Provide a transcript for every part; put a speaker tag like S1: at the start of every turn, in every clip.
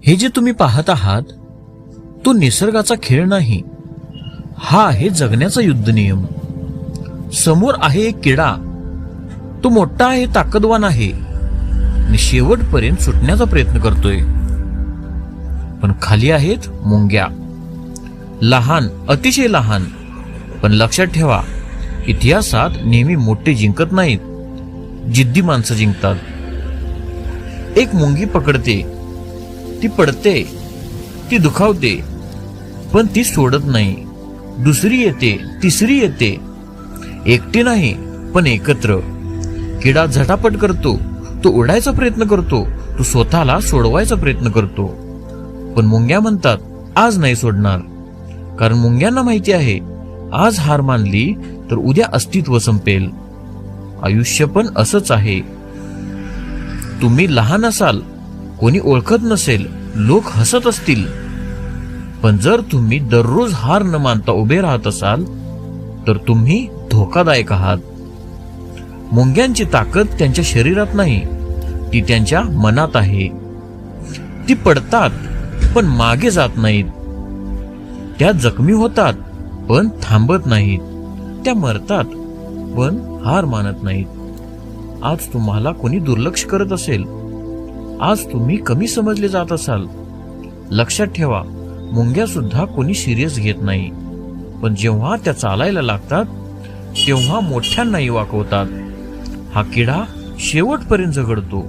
S1: हे जे तुम्ही पाहत आहात तो निसर्गाचा खेळ नाही, हा आहे जगण्याचा युद्ध नियम. समोर आहे एक किडा, तो मोठा आहे, ताकदवान आहे आणि शेवटपर्यंत सुटण्याचा प्रयत्न करतोय. पण खाली आहेत मुंग्या, लहान, अतिशय लहान. पण लक्षात ठेवा, इतिहासात नेहमी मोठे जिंकत नाहीत, जिद्दी माणसं जिंकतात. एक मुंगी पकडते, ती पडते, ती दुखावते, पण ती सोडत नाही. दुसरी येते, तिसरी येते, एकटी नाही पण एकत्र. किडा झटापट करतो, तो उडायचा प्रयत्न करतो, तो स्वतःला सोडवायचा प्रयत्न करतो. पण मुंग्या म्हणतात आज नाही सोडणार, कारण मुंग्यांना माहिती आहे आज हार मानली तर उद्या अस्तित्व संपेल. आयुष्य पण असंच आहे. तुम्ही लहान असाल, कोणी ओळखत नसेल, लोक हसत असतील, पण जर तुम्ही दररोज हार न मानता उभे राहत असाल तर तुम्ही धोकादायक आहात. मुंग्यांची ताकद त्यांच्या शरीरात नाही, ती त्यांच्या मनात आहे. ती पडतात पण मागे जात नाहीत, त्या जखमी होतात पण थांबत नाहीत, त्या मरतात पण हार मानत नाहीत. आज तुम्हाला कोणी दुर्लक्ष करत असेल, आज तुम्ही कमी समजले जात असाल, लक्षात ठेवा, मुंग्या सुद्धा कोणी सिरियस घेत नाही. पण जेव्हा त्या चालायला लागतात तेव्हा मोठ्यांनाही वाकवतात. हा किडा शेवटपर्यंत झगडतो,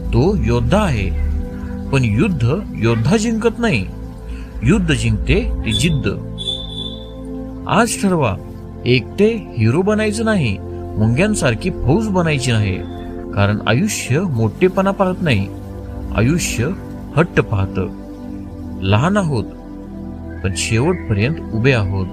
S1: तो योद्धा आहे. पण युद्ध योद्धा जिंकत नाही, युद्ध जिंकते ती जिद्द. आज ठरवा, एकटे हिरो बनायचं नाही, मुंग्यांसारखी फौज बनायची नाही. कारण आयुष्य मोठेपणा पाहत नाही, आयुष्य हट्ट पाहतं. लहान आहोत पण शेवटपर्यंत उभे आहोत.